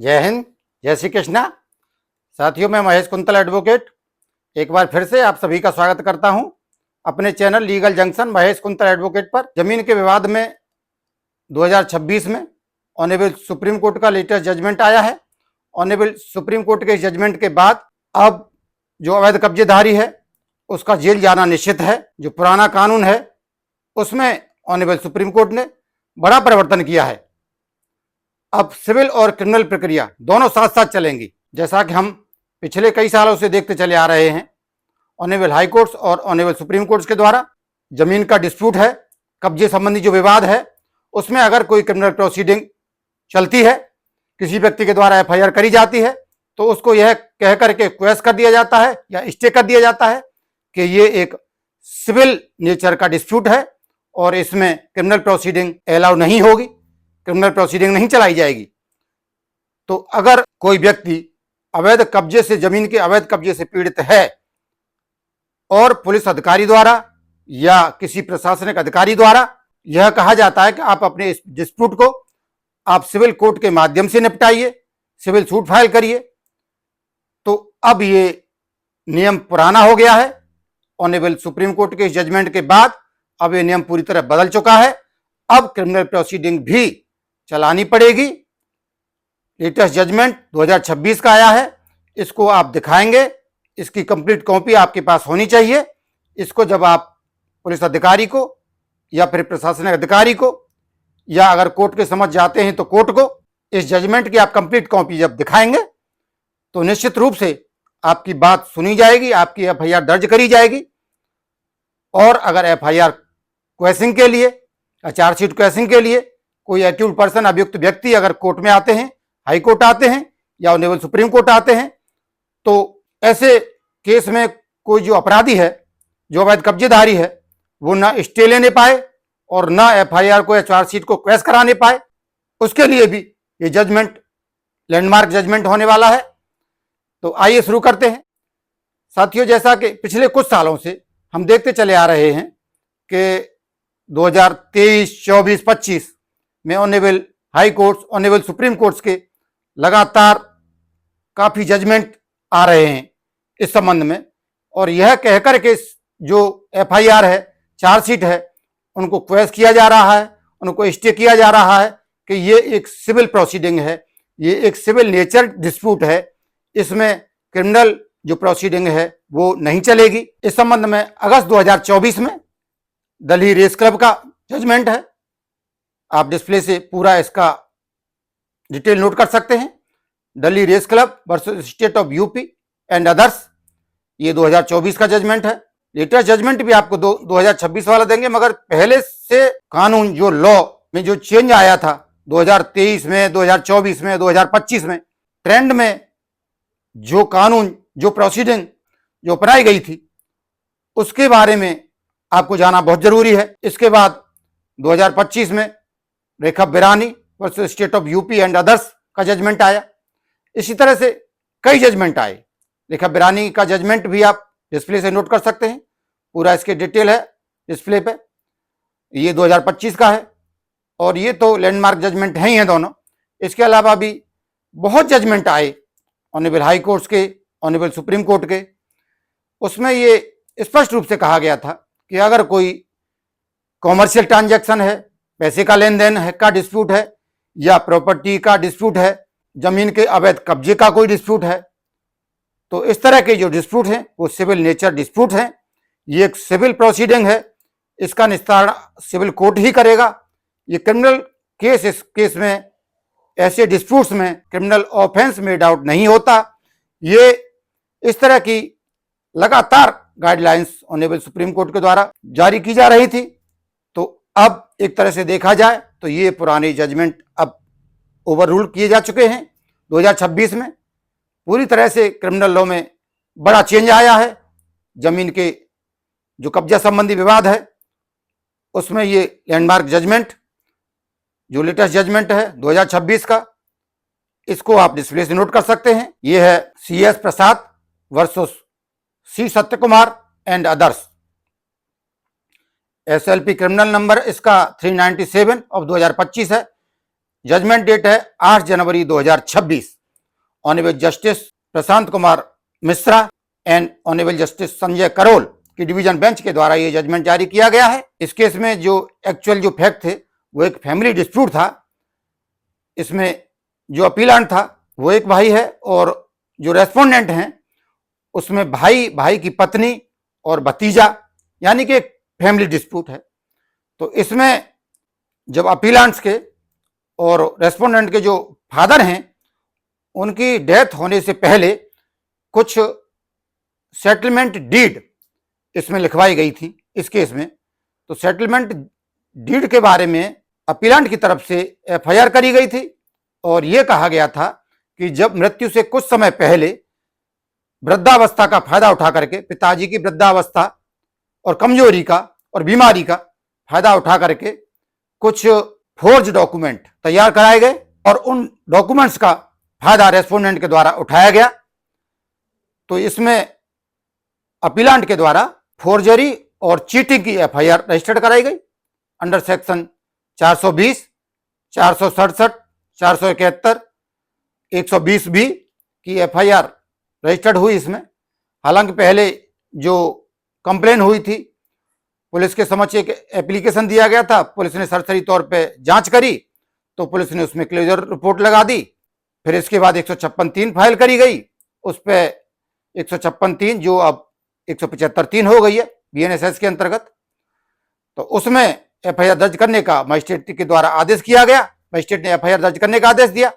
जय हिंद, जय श्री कृष्णा। साथियों, मैं महेश कुंतल एडवोकेट एक बार फिर से आप सभी का स्वागत करता हूं अपने channel legal junction Mahesh quintal advocate पर। जमीन के विवाद में 2026 में ऑनरेबल सुप्रीम कोर्ट का लेटेस्ट जजमेंट आया है। ऑनरेबल सुप्रीम कोर्ट के जजमेंट के बाद अब जो अवैध कब्जेदारी है उसका जेल जाना निश्चित है। जो पुराना कानून है उसमें ऑनरेबल सुप्रीम कोर्ट ने बड़ा परिवर्तन किया है। अब सिविल और क्रिमिनल प्रक्रिया दोनों साथ साथ चलेंगी, जैसा कि हम पिछले कई सालों से देखते चले आ रहे हैं। ऑनरेबल हाई कोर्ट्स और ऑनरेबल सुप्रीम कोर्ट्स के द्वारा जमीन का डिस्प्यूट है, कब्जे संबंधी जो विवाद है, उसमें अगर कोई क्रिमिनल प्रोसीडिंग चलती है, किसी व्यक्ति के द्वारा एफआईआर करी जाती है, तो उसको यह कह करके क्वेश कर दिया जाता है या स्टे कर दिया जाता है कि ये एक सिविल नेचर का डिस्प्यूट है और इसमें क्रिमिनल प्रोसीडिंग अलाउ नहीं होगी, क्रिमिनल प्रोसीडिंग नहीं चलाई जाएगी। तो अगर कोई व्यक्ति अवैध कब्जे से, जमीन के अवैध कब्जे से पीड़ित है और पुलिस अधिकारी द्वारा या किसी प्रशासनिक अधिकारी द्वारा यह कहा जाता है कि आप अपने इस डिस्प्यूट को आप सिविल कोर्ट के माध्यम से निपटाइए, सिविल सूट फाइल करिए, तो अब ये नियम पुराना हो गया है। ऑनरेबल सुप्रीम कोर्ट के जजमेंट के बाद अब ये नियम पूरी तरह बदल चुका है। अब क्रिमिनल प्रोसीडिंग भी चलानी पड़ेगी। लेटेस्ट जजमेंट 2026 का आया है, इसको आप दिखाएंगे, इसकी कंप्लीट कॉपी आपके पास होनी चाहिए। इसको जब आप पुलिस अधिकारी को या फिर प्रशासनिक अधिकारी को या अगर कोर्ट के समझ जाते हैं तो कोर्ट को इस जजमेंट की आप कंप्लीट कॉपी जब दिखाएंगे तो निश्चित रूप से आपकी बात सुनी जाएगी, आपकी एफआईआर दर्ज करी जाएगी। और अगर एफआईआर क्वेशिंग के लिए, चार्जशीट क्वेशिंग के लिए कोई एक्यूज पर्सन, अभियुक्त व्यक्ति अगर कोर्ट में आते हैं, हाई कोर्ट आते हैं या ऑनरेबल सुप्रीम कोर्ट आते हैं, तो ऐसे केस में कोई जो अपराधी है, जो अवैध कब्जेदारी है, वो ना स्टे लेने पाए और ना एफआईआर को या चार्जशीट को क्वेश कराने पाए, उसके लिए भी ये जजमेंट लैंडमार्क जजमेंट होने वाला है। तो आइए शुरू करते हैं। साथियों, जैसा कि पिछले कुछ सालों से हम देखते चले आ रहे हैं कि 2023, 24, 25 में honourable high courts, honourable supreme courts के लगातार काफी जजमेंट आ रहे हैं इस संबंध में, और यह कहकर के जो एफआईआर है, चार्जशीट है, उनको क्वेश किया जा रहा है, उनको स्टे किया जा रहा है कि ये एक सिविल प्रोसीडिंग है, ये एक सिविल नेचर डिस्प्यूट है, इसमें क्रिमिनल जो प्रोसीडिंग है वो नहीं चलेगी। इस संबंध में अगस्त 2024 में दिल्ली रेस क्लब का जजमेंट है। आप डिस्प्ले से पूरा इसका डिटेल नोट कर सकते हैं। Delhi race club versus state of UP and others, ये 2024 का जजमेंट है। लेटेस्ट जजमेंट भी आपको 2026 वाला देंगे, मगर पहले से कानून, जो लॉ में जो चेंज आया था 2023 में, 2024 में, 2025 में, ट्रेंड में जो कानून, जो प्रोसीडिंग जो अपनाई गई थी, उसके बारे में आपको जाना बहुत जरूरी है। इसके बाद 2025 में Rekha Birani versus state of UP and others का जजमेंट आया। इसी तरह से कई जजमेंट आए। रेखा बिरानी का जजमेंट भी आप डिस्प्ले से नोट कर सकते हैं, पूरा इसके डिटेल है डिस्प्ले पे। ये 2025 का है और ये तो लैंडमार्क जजमेंट है ही हैं दोनों। इसके अलावा भी बहुत जजमेंट आए ऑनरेबल हाई कोर्ट्स के, ऑनरेबल सुप्रीम कोर्ट के। उसमें ये स्पष्ट रूप से कहा गया था कि अगर कोई कॉमर्शियल ट्रांजैक्शन है, पैसे का लेन देन है का डिस्प्यूट है, या प्रॉपर्टी का डिस्प्यूट है, जमीन के अवैध कब्जे का कोई डिस्प्यूट है, तो इस तरह के जो डिस्प्यूट हैं वो सिविल नेचर डिस्प्यूट हैं। ये एक सिविल प्रोसीडिंग है, इसका निस्तारण सिविल कोर्ट ही करेगा। ये क्रिमिनल केस, इस केस में, ऐसे डिस्प्यूट्स में क्रिमिनल ऑफेंस मेड आउट नहीं होता। ये इस तरह की लगातार गाइडलाइंस ऑनरेबल सुप्रीम कोर्ट के द्वारा जारी की जा रही थी। तो अब एक तरह से देखा जाए तो ये पुराने जजमेंट अब ओवर रूल किए जा चुके हैं। 2026 में पूरी तरह से क्रिमिनल लॉ में बड़ा चेंज आया है। जमीन के जो कब्जा संबंधी विवाद है उसमें ये लैंडमार्क जजमेंट, जो लेटेस्ट जजमेंट है 2026 का, इसको आप डिस्प्ले से नोट कर सकते हैं। ये है CS प्रसाद वर्सेस C सत्य Kumar and others. SLP criminal number इसका 397 ऑफ 2025 है। जजमेंट डेट है 8 जनवरी 2026। Honourable justice Prashant Kumar Mishra and honourable justice Sanjay Karol की डिवीजन बेंच के द्वारा ये जजमेंट जारी किया गया है। इस केस में जो एक्चुअल जो फैक्ट थे वो एक फैमिली डिस्प्यूट था। इसमें जो अपीलांट था वो एक भाई है और जो रेस्पोंडेंट हैं उसमें भाई की पत्नी और भतीजा, यानी कि एक फैमिली डिस्प्यूट है। तो इसमें जब अपीलांट्स के और रेस्पोंडेंट के जो फादर हैं उनकी डेथ होने से पहले कुछ सेटलमेंट डीड इसमें लिखवाई गई थी इस केस में। तो सेटलमेंट डीड के बारे में अपीलांट की तरफ से एफआईआर करी गई थी और यह कहा गया था कि जब मृत्यु से कुछ समय पहले वृद्धावस्था का फायदा उठा करके, पिताजी की वृद्धावस्था और कमजोरी का और बीमारी का फायदा उठा करके कुछ फोर्ज डॉक्यूमेंट तैयार कराए गए और उन डॉक्यूमेंट्स का फायदा रेस्पोंडेंट के द्वारा उठाया गया। तो इसमें अपीलांट के द्वारा फोर्जरी और चीटिंग की एफआईआर रजिस्टर्ड कराई गई अंडर सेक्शन 420, 467, 471, 120 बी की एफआईआर रजिस्टर्ड हुई इसमें। हालांकि पहले जो कंप्लेन हुई थी पुलिस के समक्ष एक एप्लीकेशन दिया गया था, पुलिस ने सरसरी तौर पे जांच करी तो पुलिस ने उसमें क्लोजर रिपोर्ट लगा दी। फिर इसके बाद 156(3) फाइल करी गई, उस पर 156(3) जो अब 175(3) हो गई है बीएनएसएस के अंतर्गत। तो उसमें एफआईआर दर्ज करने का मजिस्ट्रेट के द्वारा आदेश किया गया। मजिस्ट्रेट ने एफआईआर दर्ज करने का आदेश दिया।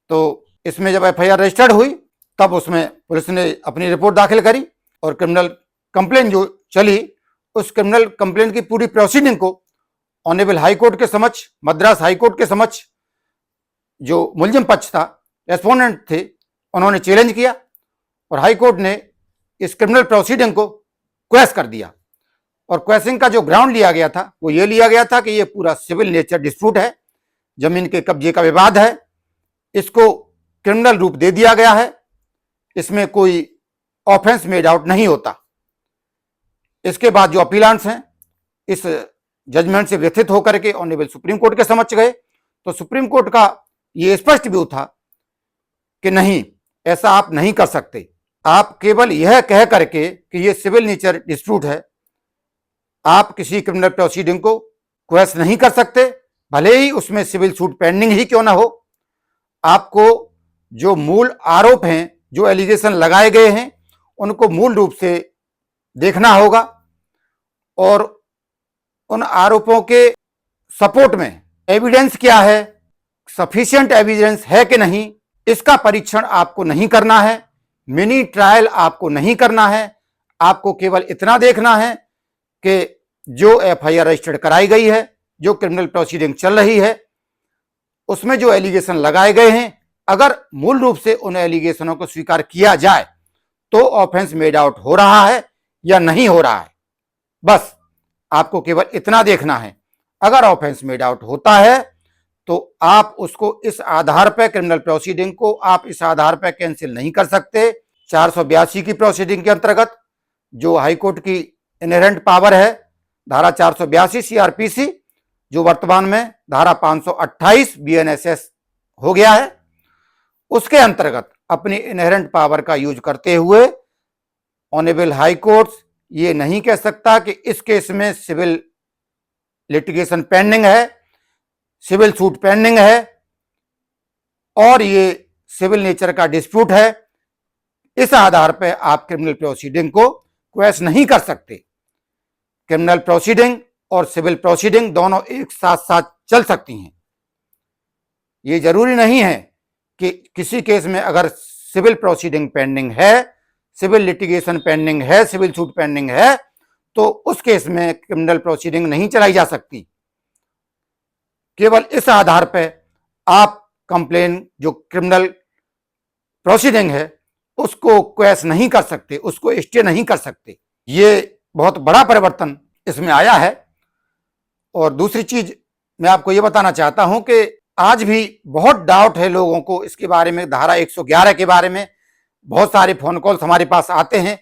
तो इसमें जब एफआईआर रजिस्टर्ड हुई तब उसमें पुलिस ने अपनी रिपोर्ट दाखिल करी और क्रिमिनल कंप्लेन जो चली उस क्रिमिनल कंप्लेन की पूरी प्रोसीडिंग को ऑनरेबल हाई कोर्ट के समक्ष, मद्रास हाई कोर्ट के समक्ष जो मुलजिम पक्ष था, रेस्पोंडेंट थे, उन्होंने चैलेंज किया और हाई कोर्ट ने इस क्रिमिनल प्रोसीडिंग को क्वेश कर दिया। और क्वेश्चन का जो ग्राउंड लिया गया था वो ये लिया गया था कि ये पूरा सिविल नेचर डिस्प्यूट है, जमीन के कब्जे का विवाद है, इसको क्रिमिनल रूप दे दिया गया है, इसमें कोई ऑफेंस मेड आउट नहीं होता। इसके बाद जो अपीलांट्स हैं इस जजमेंट से व्यथित होकर के ऑनरेबल सुप्रीम कोर्ट के समक्ष गए तो सुप्रीम कोर्ट का ये स्पष्ट व्यू था कि नहीं, ऐसा आप नहीं कर सकते। आप केवल यह कह करके कि ये सिविल नेचर डिस्प्यूट है, आप किसी क्रिमिनल प्रोसीडिंग को क्वेश नहीं कर सकते, भले ही उसमें सिविल सूट पेंडिंग ही क्यों ना हो। आपको जो मूल आरोप हैं, जो एलिगेशन लगाए गए हैं, उनको मूल रूप से देखना होगा और उन आरोपों के सपोर्ट में एविडेंस क्या है, सफिशिएंट एविडेंस है कि नहीं, इसका परीक्षण आपको नहीं करना है, मिनी ट्रायल आपको नहीं करना है। आपको केवल इतना देखना है कि जो एफआईआर रजिस्टर्ड कराई गई है, जो क्रिमिनल प्रोसीडिंग चल रही है, उसमें जो एलिगेशन लगाए गए हैं, अगर मूल रूप से उन एलिगेशनों को स्वीकार किया जाए तो ऑफेंस मेड आउट हो रहा है या नहीं हो रहा है। बस आपको केवल इतना देखना है। अगर ऑफेंस मेड आउट होता है तो आप उसको इस आधार पर, क्रिमिनल प्रोसीडिंग को आप इस आधार पर कैंसिल नहीं कर सकते। 482 की प्रोसीडिंग के अंतर्गत जो हाईकोर्ट की इनहेरेंट पावर है, धारा 482 सीआरपीसी, जो वर्तमान में धारा 528 बीएनएसएस हो गया है, उसके अंतर्गत अपनी इनहेरेंट पावर का यूज करते हुए ऑनरेबल हाई कोर्ट ये नहीं कह सकता कि इस केस में सिविल लिटिगेशन पेंडिंग है, सिविल सूट पेंडिंग है और ये सिविल नेचर का डिस्प्यूट है, इस आधार पर आप क्रिमिनल प्रोसीडिंग को क्वेश नहीं कर सकते। क्रिमिनल प्रोसीडिंग और सिविल प्रोसीडिंग दोनों एक साथ साथ चल सकती हैं। ये जरूरी नहीं है कि किसी केस में अगर सिविल प्रोसीडिंग पेंडिंग है, सिविल लिटिगेशन पेंडिंग है, सिविल सूट पेंडिंग है, तो उस केस में क्रिमिनल प्रोसीडिंग नहीं चलाई जा सकती। केवल इस आधार पर आप कंप्लेन जो क्रिमिनल प्रोसीडिंग है उसको क्वेश नहीं कर सकते, उसको स्टे नहीं कर सकते। ये बहुत बड़ा परिवर्तन इसमें आया है। और दूसरी चीज मैं आपको ये बताना चाहता हूं कि आज भी बहुत डाउट है लोगों को इसके बारे में, धारा 111 के बारे में। बहुत सारे फोन कॉल्स हमारे पास आते हैं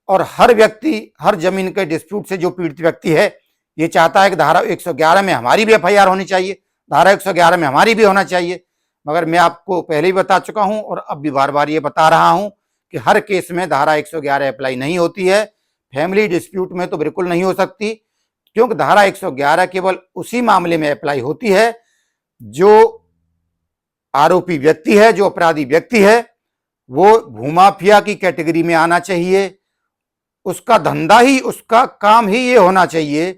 और हर व्यक्ति, हर जमीन के डिस्प्यूट से जो पीड़ित व्यक्ति है, ये चाहता है कि धारा 111 में हमारी भी एफआईआर होनी चाहिए, धारा 111 में हमारी भी होना चाहिए। मगर मैं आपको पहले ही बता चुका हूं और अब भी बार बार ये बता रहा हूं कि हर केस में धारा 111 अप्लाई नहीं होती है। फैमिली डिस्प्यूट में तो बिल्कुल नहीं हो सकती, क्योंकि धारा 111 केवल उसी मामले में अप्लाई होती है जो आरोपी व्यक्ति है, जो अपराधी व्यक्ति है, वो भूमाफिया की कैटेगरी में आना चाहिए। उसका धंधा ही, उसका काम ही ये होना चाहिए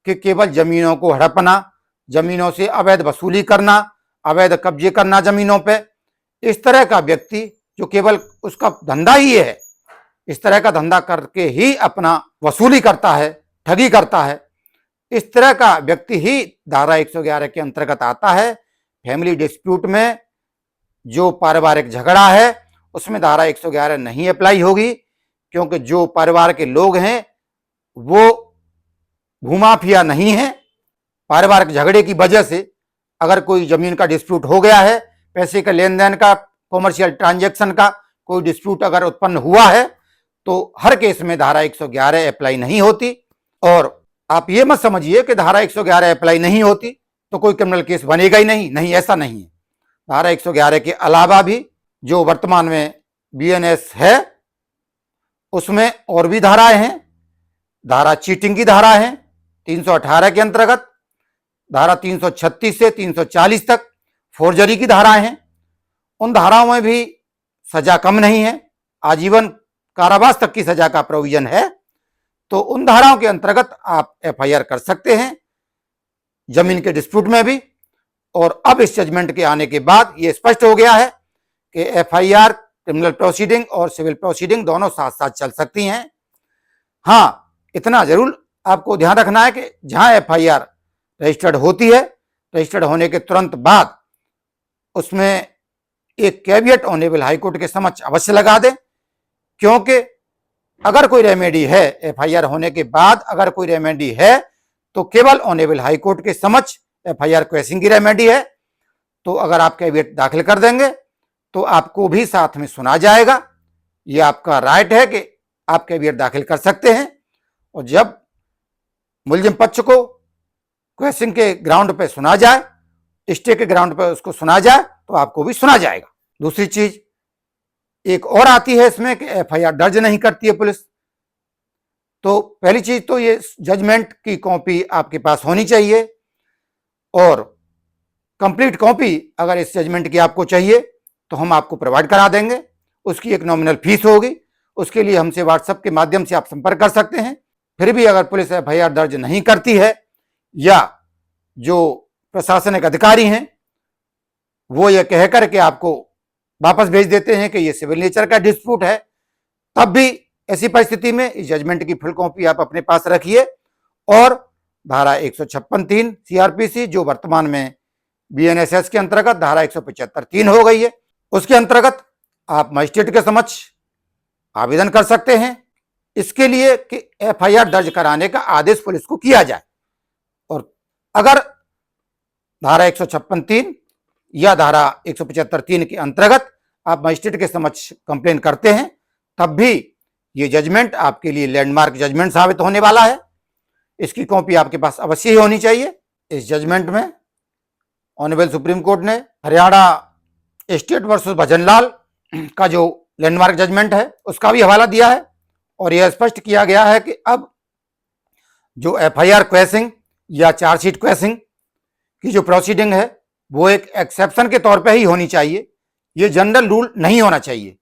कि केवल जमीनों को हड़पना, जमीनों से अवैध वसूली करना, अवैध कब्जे करना जमीनों पे। इस तरह का व्यक्ति जो केवल उसका धंधा ही है, इस तरह का धंधा करके ही अपना वसूली करता है, ठगी करता है, इस तरह का व्यक्ति ही धारा 111 के अंतर्गत आता है। फैमिली डिस्प्यूट में जो पारिवारिक झगड़ा है उसमें धारा 111 नहीं अप्लाई होगी, क्योंकि जो परिवार के लोग हैं वो भूमाफिया नहीं है। पारिवारिक झगड़े की वजह से अगर कोई जमीन का डिस्प्यूट हो गया है, पैसे का लेन देन का, कॉमर्शियल ट्रांजैक्शन का कोई डिस्प्यूट अगर उत्पन्न हुआ है, तो हर केस में धारा 111 अप्लाई नहीं होती। और आप ये मत समझिए कि धारा 111 अप्लाई नहीं होती तो कोई क्रिमिनल केस बनेगा ही नहीं, नहीं, ऐसा नहीं है। धारा 111 के अलावा भी जो वर्तमान में बीएनएस है उसमें और भी धाराएं हैं। धारा चीटिंग की धारा है 318 के अंतर्गत, धारा 336 से 340 तक फोर्जरी की धाराएं हैं। उन धाराओं में भी सजा कम नहीं है, आजीवन कारावास तक की सजा का प्रोविजन है। तो उन धाराओं के अंतर्गत आप एफआईआर कर सकते हैं जमीन के डिस्प्यूट में भी। और अब इस जजमेंट के आने के बाद ये स्पष्ट हो गया है कि एफआईआर, क्रिमिनल प्रोसीडिंग और सिविल प्रोसीडिंग दोनों साथ साथ चल सकती हैं। हाँ, इतना जरूर आपको ध्यान रखना है कि जहां एफआईआर रजिस्टर्ड होती है, रजिस्टर्ड होने के तुरंत बाद उसमें एक कैविएट ऑनरेबल हाईकोर्ट के समक्ष अवश्य लगा दें, क्योंकि अगर कोई रेमेडी है, एफआईआर होने के बाद अगर कोई रेमेडी है तो केवल ऑनरेबल हाईकोर्ट के समक्ष एफआईआर क्वेशिंग की रेमेडी है। तो अगर आप कैविएट दाखिल कर देंगे तो आपको भी साथ में सुना जाएगा। ये आपका राइट है कि आप कैविएट दाखिल कर सकते हैं। और जब मुलजिम पक्ष को क्वेश्चन के ग्राउंड पे सुना जाए, स्टे के ग्राउंड पे उसको सुना जाए, तो आपको भी सुना जाएगा। दूसरी चीज एक और आती है इसमें कि एफआईआर दर्ज नहीं करती है पुलिस। तो पहली चीज तो ये जजमेंट की कॉपी आपके पास होनी चाहिए, और कंप्लीट कॉपी अगर इस जजमेंट की आपको चाहिए तो हम आपको प्रोवाइड करा देंगे। उसकी एक नॉमिनल फीस होगी, उसके लिए हमसे व्हाट्सएप के माध्यम से आप संपर्क कर सकते हैं। फिर भी अगर पुलिस एफआईआर दर्ज नहीं करती है या जो प्रशासनिक अधिकारी हैं वो ये कह करके आपको वापस भेज देते हैं कि ये सिविल नेचर का डिस्प्यूट है, तब भी ऐसी परिस्थिति में इस जजमेंट की फुल कॉपी आप अपने पास रखिए। और धारा 156(3) सीआरपीसी जो वर्तमान में बीएनएसएस के अंतर्गत धारा 175(3) हो गई है, उसके अंतर्गत आप मजिस्ट्रेट के समक्ष आवेदन कर सकते हैं इसके लिए कि एफआईआर दर्ज कराने का आदेश पुलिस को किया जाए। और अगर धारा 156(3) या धारा 175(3) के अंतर्गत आप मजिस्ट्रेट के समक्ष कंप्लेन करते हैं, तब भी ये जजमेंट आपके लिए लैंडमार्क जजमेंट साबित होने वाला है। इसकी कॉपी आपके पास अवश्य ही होनी चाहिए। इस जजमेंट में ऑनरेबल सुप्रीम कोर्ट ने हरियाणा स्टेट वर्सेस भजनलाल का जो लैंडमार्क जजमेंट है उसका भी हवाला दिया है, और यह स्पष्ट किया गया है कि अब जो एफआईआर क्वेशिंग या चार्जशीट क्वेशिंग की जो प्रोसीडिंग है वो एक एक्सेप्शन के तौर पे ही होनी चाहिए। ये जनरल रूल नहीं होना चाहिए,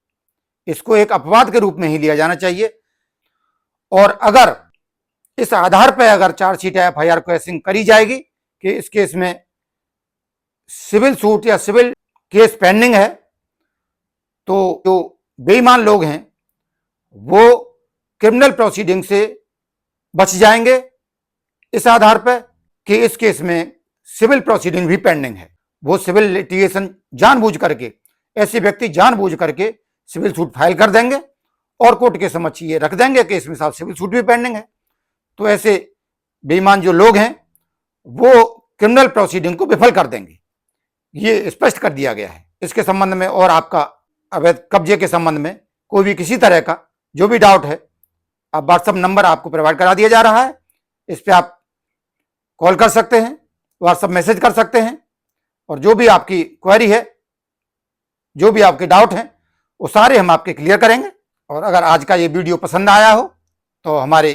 इसको एक अपवाद के रूप में ही लिया जाना चाहिए। और अगर इस आधार पर अगर चार्जशीट या एफआईआर क्वेशिंग करी जाएगी कि इस केस में सिविल सूट या सिविल केस पेंडिंग है, तो जो बेईमान लोग हैं वो क्रिमिनल प्रोसीडिंग से बच जाएंगे इस आधार पर कि इस केस में सिविल प्रोसीडिंग भी पेंडिंग है। वो सिविल लिटिगेशन जानबूझ करके, ऐसे व्यक्ति जानबूझ करके सिविल सूट फाइल कर देंगे और कोर्ट के समक्ष ये रख देंगे कि इसमें साहब सिविल सूट भी पेंडिंग है। तो ऐसे बेईमान जो लोग हैं वो क्रिमिनल प्रोसीडिंग को विफल कर देंगे, ये स्पष्ट कर दिया गया है। इसके संबंध में और आपका अवैध कब्जे के संबंध में कोई भी किसी तरह का जो भी डाउट है, आप व्हाट्सएप नंबर आपको प्रोवाइड करा दिया जा रहा है, इस पर आप कॉल कर सकते हैं, व्हाट्सएप मैसेज कर सकते हैं, और जो भी आपकी क्वेरी है, जो भी आपके डाउट हैं, वो सारे हम आपके क्लियर करेंगे। और अगर आज का ये वीडियो पसंद आया हो तो हमारे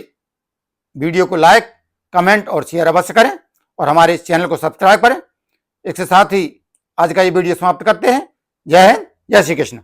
वीडियो को लाइक, कमेंट और शेयर अवश्य करें और हमारे इस चैनल को सब्सक्राइब करें। इसके साथ ही आज का ये वीडियो समाप्त करते हैं। जय हिंद, जय श्री कृष्ण।